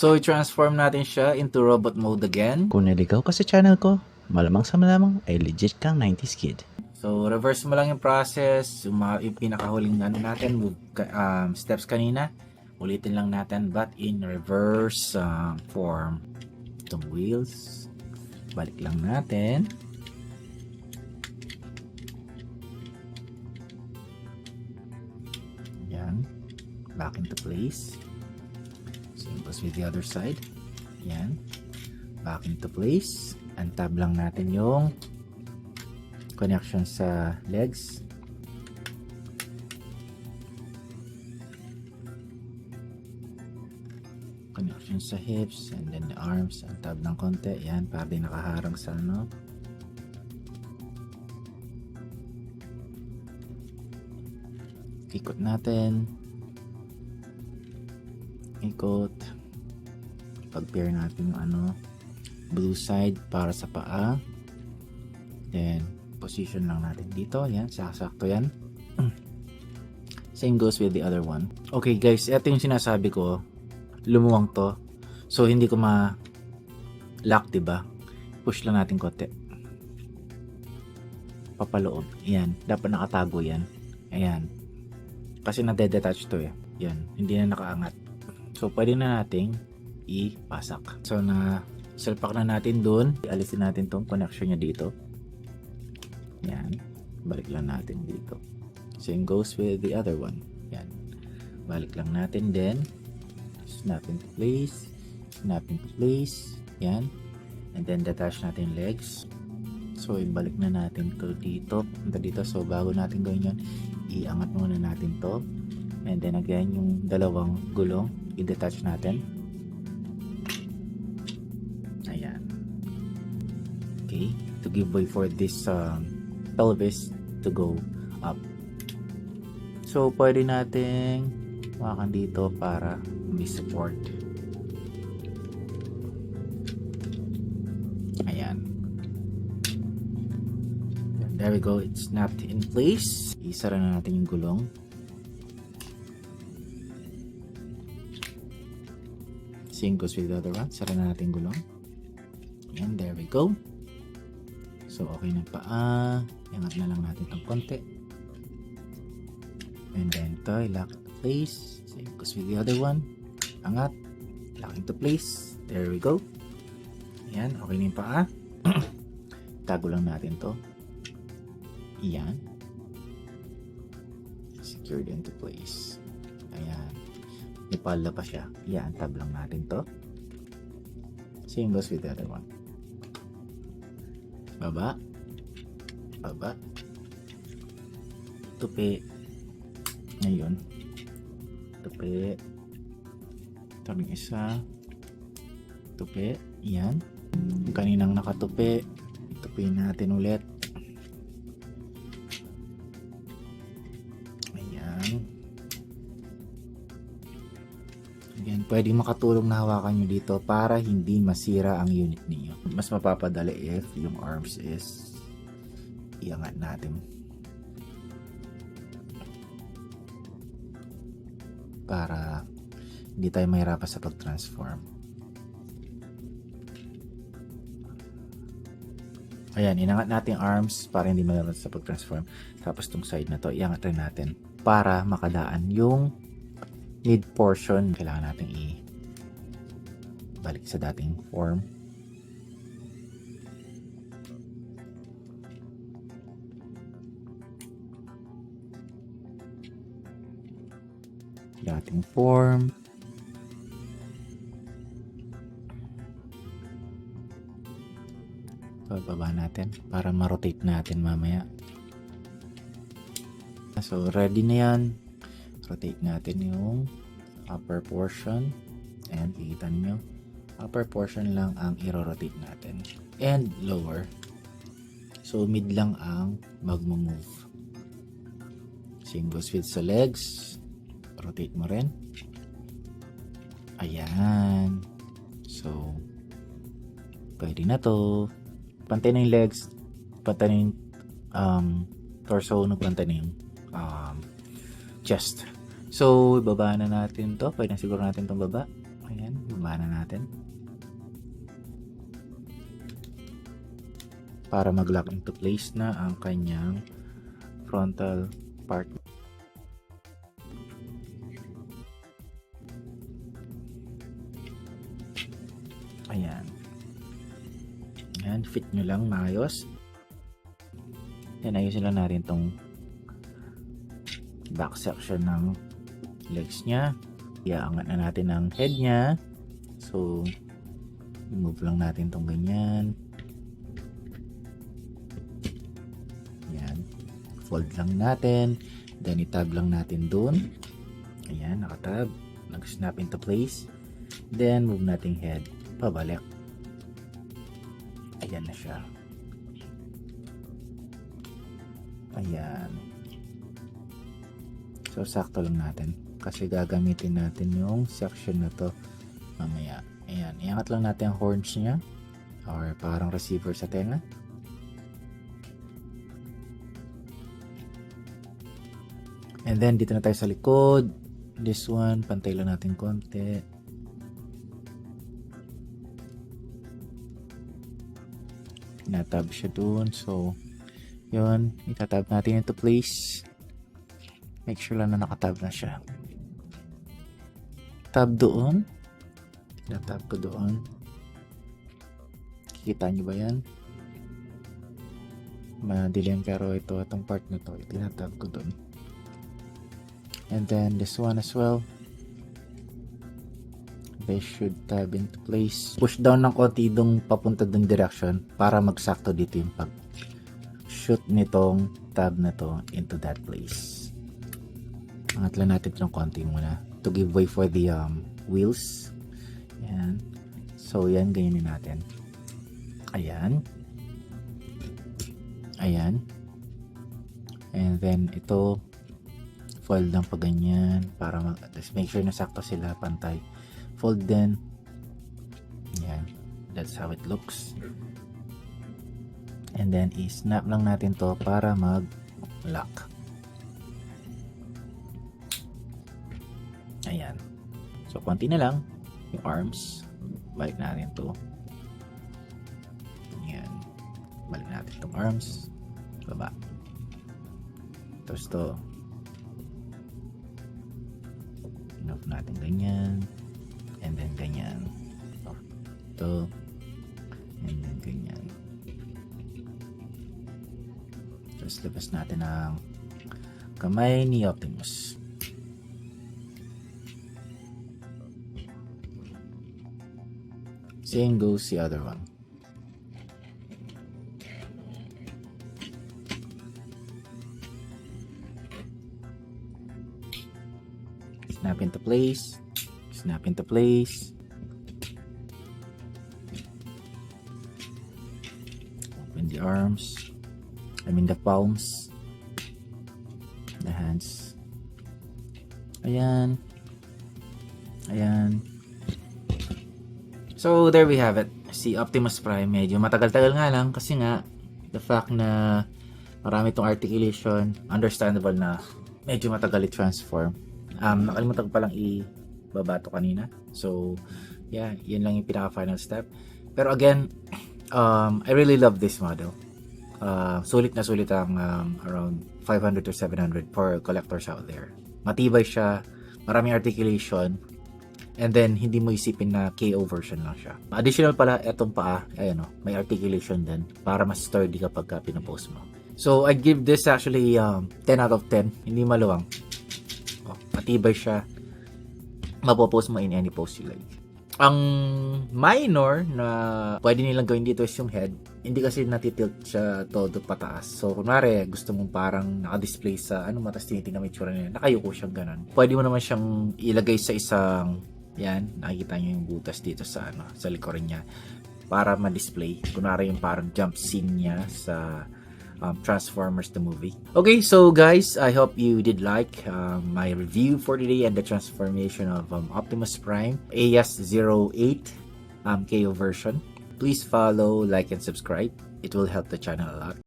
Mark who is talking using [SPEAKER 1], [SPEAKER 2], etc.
[SPEAKER 1] So, i-transform natin siya into robot mode again.
[SPEAKER 2] Kung naligaw ka sa channel ko, malamang sa malamang ay legit kang 90s kid.
[SPEAKER 1] So, reverse mo lang yung process. Yung pinakahuling natin with steps kanina. Ulitin lang natin but in reverse form. Itong wheels. Balik lang natin. Yan. Back into place. Same goes with the other side. Yan. Back into place. Untab lang natin yung connection sa legs. Connection sa hips and then the arms. Untab ng konti. Yan, para di nakaharang sa ano. Ikot natin. Ikot. Pag-pair natin yung ano, blue side para sa paa. Then, position lang natin dito. Yan, sakto yan. Same goes with the other one. Okay guys, ito yung sinasabi ko. Lumuwang to. So, hindi ko ma-lock, diba? Push lang natin konti. Papaloob. Yan. Dapat nakatago yan. Ayan. Kasi nade-detach to eh. Yan. Hindi na nakaangat. So, pwede na nating ipasak. So, salpak na natin dun. Alisin natin tong connection niya dito. Yan. Balik lang natin dito. Same goes with the other one. Yan. Balik lang natin din. Snap into place. Snap into place. Yan. And then detach natin legs. So, ibalik na natin to dito. Punta dito. So, bago natin gawin yun, iangat muna natin to. And then again, yung dalawang gulong, i-detach natin. Ayan. Okay. To give way for this pelvis to go up. So, pwede nating hawakan dito para may support. Ayan. There we go. It's snapped in place. Isara na natin yung gulong. Same goes with the other one. Sara na natin yung gulong. Ayan, there we go. So, okay na paa. Iangat na lang natin itong konti. And then ito, lock into place. Same goes with the other one. Angat. Lock into place. There we go. Ayan, okay na yung paa. Tago lang natin to. Ayan. Secured into place. Ayan. Ipala pa siya. Ayan, tab lang natin to. Same goes with the other one. Baba. Baba. Tupi. Ngayon. Tupi. Tabing isa. Tupi. Yan. Yung kaninang nakatupi. Tupi natin ulit. Ayan. Again, pwedeng makatulong na hawakan nyo dito para hindi masira ang unit niyo. Mas mapapadali if yung arms is iangat natin. Para hindi tayo mahirapan sa pag-transform. Ayan, inangat natin yung arms para hindi mahirapan sa pag-transform. Tapos tong side na to, iangat rin natin para makadaan yung mid portion. Kailangan natin balik sa dating form. Dating form. So, baba natin para ma-rotate natin mamaya. So, ready na yan. Rotate natin yung upper portion. Ayan, kikita nyo. Upper portion lang ang i-rotate natin. And lower. So, mid lang ang mag-move. Same goes with sa legs. Rotate mo rin. Ayan. So, pwede na to. Pantay na yung legs. Pantay na yung torso. Pantay na yung chest. So, ibaba na natin to. Pwede na siguro natin itong baba. Ayan, baba na natin. Para mag-lock into place na ang kanyang frontal part. Ayan. Ayan, fit nyo lang maayos. Yan, ayusin lang natin tong back section ng legs niya. Iaangat na natin ang head niya. So, remove lang natin tong ganyan. Ayan. Fold lang natin. Then, itab lang natin dun. Ayan, nakatab. Nag-snap into place. Then, move nating head pabalik. Ayan na siya. Ayan. So, sakto lang natin. Kasi gagamitin natin yung section na to mamaya. Ayan. Iangat lang natin ang horns niya. Or parang receiver sa tenga. And then, dito na tayo sa likod. This one, pantay lang natin konti. Natab siya dun. So, yun. Itatab natin into place. Make sure lang na nakatab na siya. Tab doon. Natab ko doon. Kikita nyo ba yan? Madilim pero itong part na to. Itinatab ko doon. And then this one as well. They should tab into place. Push down ng konti dong papunta dong direction para magsakto dito yung pag shoot nitong tab na to into that place. Angat lang natin ng konti muna to give way for the wheels. Ayan. So yan, ganyanin natin. Ayan. Ayan. And then ito fold lang pa ganyan para make sure na sakto sila, pantay. Fold din. Yan. That's how it looks. And then, i-snap lang natin to para mag-lock. Ayan. So, konti na lang. Yung arms. Balik natin to. Ayan. Balik natin tong arms. Baba. Tapos to. Enough natin ganyan. And then ganyan. Ito. And then ganyan. Tapos labas natin ang kamay ni Optimus. Same goes the other one. Snap into place. Snap into place. Open the arms. I mean the palms. The hands. Ayan. Ayan. So, there we have it. Si Optimus Prime. Medyo matagal-tagal nga lang kasi nga the fact na marami itong articulation, understandable na medyo matagal i-transform. Nakalimutan ko palang i-babato kanina. So, yeah, yun lang yung pinaka-final step. Pero again, I really love this model. Sulit na sulit ang around 500 to 700 for collectors out there. Matibay siya, maraming articulation, and then hindi mo isipin na KO version lang siya. Additional pala, etong paa, ayan o, may articulation din para mas sturdy kapag pinapost mo. So, I give this actually 10 out of 10. Hindi maluwang. Matibay siya. Mapopost mo in any post you like. Ang minor na pwede nilang gawin dito is yung head. Hindi kasi natitilt siya todo pataas. So, kunwari, gusto mong parang naka-display sa matas tinitingnan mo yung tsura niya. Nakayuko siyang ganun. Pwede mo naman siyang ilagay sa isang, yan, nakikita nyo yung butas dito sa, sa likuran niya. Para ma-display. Kunwari yung parang jump scene niya sa Transformers the movie. Okay, so guys, I hope you did like my review for today and the transformation of Optimus Prime AS08 KO version. Please follow, like, and subscribe. It will help the channel a lot.